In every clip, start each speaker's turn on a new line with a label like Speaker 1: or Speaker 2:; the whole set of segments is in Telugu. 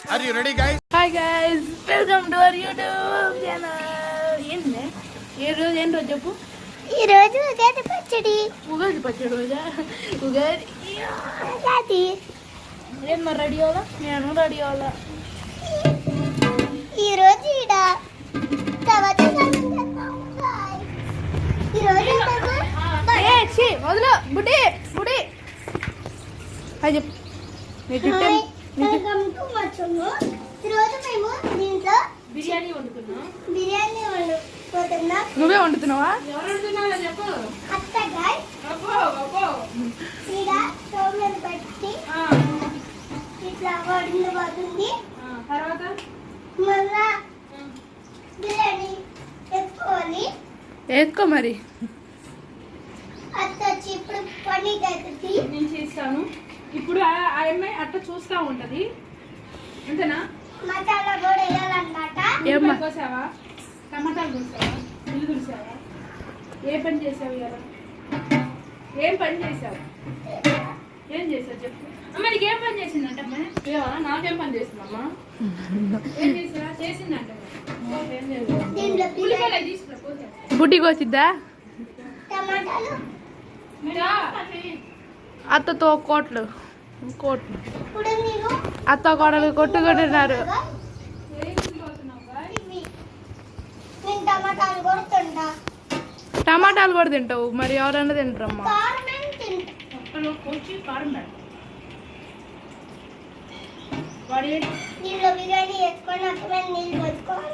Speaker 1: Are you ready, guys?
Speaker 2: Hi guys, welcome to our YouTube channel. ఏంటి ఏ రోజు ఏంటో చెప్పు.
Speaker 3: ఈ రోజు ఉగాది పచ్చడి.
Speaker 2: ఉగాది పచ్చడి రోజా? ఉగాది ఏం మరి రెడీ అవ్వాలా? నేను రెడీ అవ్వాలా.
Speaker 3: ఈ రోజు ఈడ
Speaker 2: మొదలు బుడ్డి బుడ్డి హాయ్ చెప్పు.
Speaker 3: ఈరోజు మేము దీంట్లో
Speaker 2: బిర్యానీ వండుతున్నాం.
Speaker 3: నువ్వే
Speaker 2: వండుతున్నావా?
Speaker 3: ఎవరు వండుతున్నారో చెప్పు. అత్తగా ఈడ స్టవ్ మీద పెట్టి ఇట్లా వండుతుంది.
Speaker 2: తర్వాత
Speaker 3: మళ్ళా బిర్యానీ వేసుకోవాలి.
Speaker 2: వేసుకో మరి.
Speaker 3: అత్త వచ్చి ఇప్పుడు పన్నీర్ అవుతుంది.
Speaker 2: నేను చేస్తాను. ఇప్పుడు ఆ అమ్మాయి అట్లా చూస్తా ఉంటది అంతేనా?
Speaker 3: మసాలా కూడా వేయాలన్నమాట.
Speaker 2: ఏం కోసావా? టమాటాలు కోసావా? ఇల్లు తుడిసావా? ఏ పని చేసావు ఇవాళ? ఏం పని చేసావు? ఏం చేసావు చెప్పు. అమ్మ నీకు ఏం పని చేసిందంట? ఏమా నాకేం పని చేసిందమ్మా? ఏం చేసా? చేసిందంట. బుడ్డి కోసిద్దా?
Speaker 3: టమాటాలు
Speaker 2: అత్తతో కోట్లు అత్త కోడలు కొట్టుకుంటున్నారు. టమాటాలు కూడా తింటావు మరి? ఎవరైనా తింటారమ్మా.
Speaker 3: బిర్యానీ వేసుకొని నీళ్ళు పోసుకోవాలి.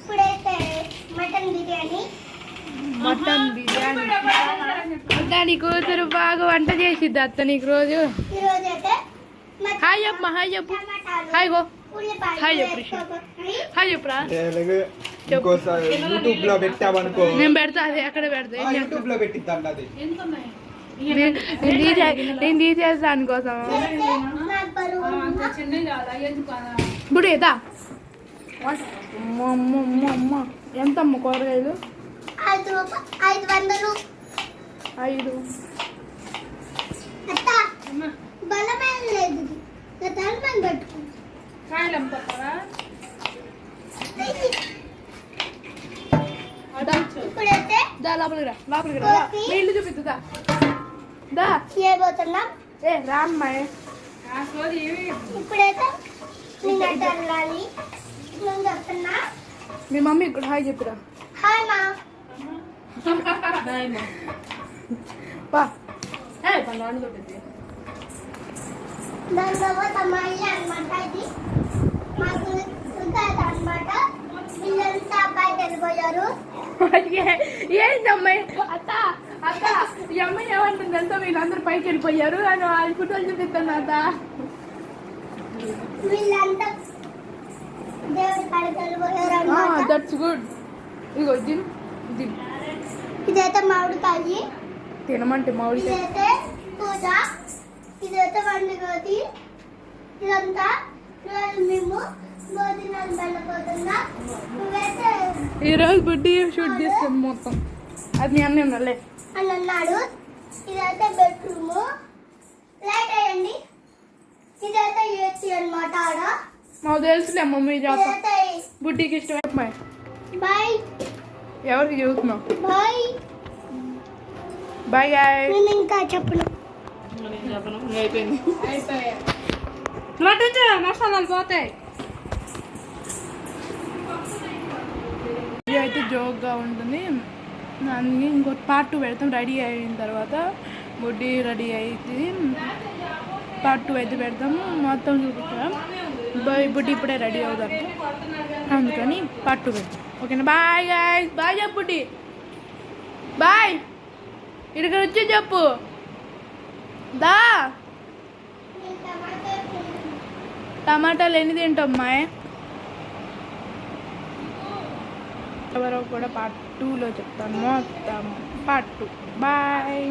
Speaker 3: ఇప్పుడైతే మటన్ బిర్యానీ
Speaker 2: నీ కూతురు బాగా వంట చేసిద్ది అత్త నీకు రోజు. హాయ్ చెప్పు. హాయ్ చెప్పు. Hi go. హాయ్ చెప్పు. హాయ్ చెప్పురా.
Speaker 1: యూట్యూబ్ లో పెట్టావనుకో.
Speaker 2: నేను పెడతా. అది ఎక్కడ పెడతా?
Speaker 1: యూట్యూబ్ లో పెట్టిద్దాం. అది
Speaker 2: నేను తీసేస్తా అనుకోసం. బుడేదా ఎంతమ్మ కూరగాయలు?
Speaker 3: 500.
Speaker 2: 5
Speaker 3: బలమైన లేదు.
Speaker 2: కాయలు అమ్ముతావా?
Speaker 3: ఇప్పుడైతే
Speaker 2: లోపలికి రా. నీళ్ళు చూపిద్దా దా.
Speaker 3: చేయబోతున్నాం.
Speaker 2: ఏ రామ్మాయి.
Speaker 3: ఇప్పుడైతే వెళ్ళాలి. చెప్తున్నా.
Speaker 2: మీ మమ్మీ ఇక్కడ హాయ్ చెప్పిరా.
Speaker 3: హాయ్ మా. దాని తర్వాత మా ఇల్లు అనమాట. ఇది మాకు అనమాట. వీళ్ళంతా అబ్బాయి వెళ్ళిపోయారు.
Speaker 2: ఏంటి అమ్మాయి? అత్త అత్త ఈ అమ్మాయి ఏమంటుంది? ఎంతో వీళ్ళందరూ పైకి వెళ్ళిపోయారు అని వాళ్ళ ఫోటోలు చూపిస్తాను అత్త.
Speaker 3: వీళ్ళంతా దేవుడి కాడికి వెళ్ళిపోయారు.
Speaker 2: That's good. ఇగో తిను.
Speaker 3: ఇదైతే మామిడికాయ.
Speaker 2: తినమంటే మామిడికాయ.
Speaker 3: ఇదైతే పూజ. ఇదైతే వండుకోది. ఇదంతా మేము భోజనాలు వెళ్ళిపోతున్నా.
Speaker 2: ఈరోజు బుడ్డి షూట్ చేస్తుంది మొత్తం. అది మీ అన్నీ ఉన్నాలే
Speaker 3: అని అన్నాడు. ఇదైతే బెడ్రూమ్. లైట్ అయ్యండి. ఇదైతే ఏసీ అనమాట. ఆడ
Speaker 2: మాకు తెలుసులే మమ్మీ చేస్తాం. బుడ్డికి ఇష్టమే.
Speaker 3: బాయ్.
Speaker 2: ఎవరికి చూస్తున్నావు?
Speaker 3: Bye
Speaker 2: bye guy.
Speaker 3: నేను ఇంకా చెప్పను.
Speaker 2: అయిపోయింది. మసాలాలు పోతాయి. ఇది అయితే జోక్గా ఉంటుంది. అందుకే ఇంకో పార్ట్ 2 పెడతాం. రెడీ అయిన తర్వాత బుడ్డి రెడీ అవుతుంది. పార్ట్ 2 అయితే పెడతాము. మొత్తం చూపించాం. బుడ్డి ఇప్పుడే రెడీ అవుతాం, అందుకని పార్ట్ 2 పెడతాం. ఓకేనా? Bye guys. బాయ్ చెప్పు బుడ్డి. బాయ్. ఇక్కడికి వచ్చి చెప్పు. దా. టమాటాలు ఎన్ని తింటాం అమ్మాయి? ఎవరో కూడా పార్ట్ 2లో చెప్తాను. మొత్తం పార్ట్ 2. బాయ్.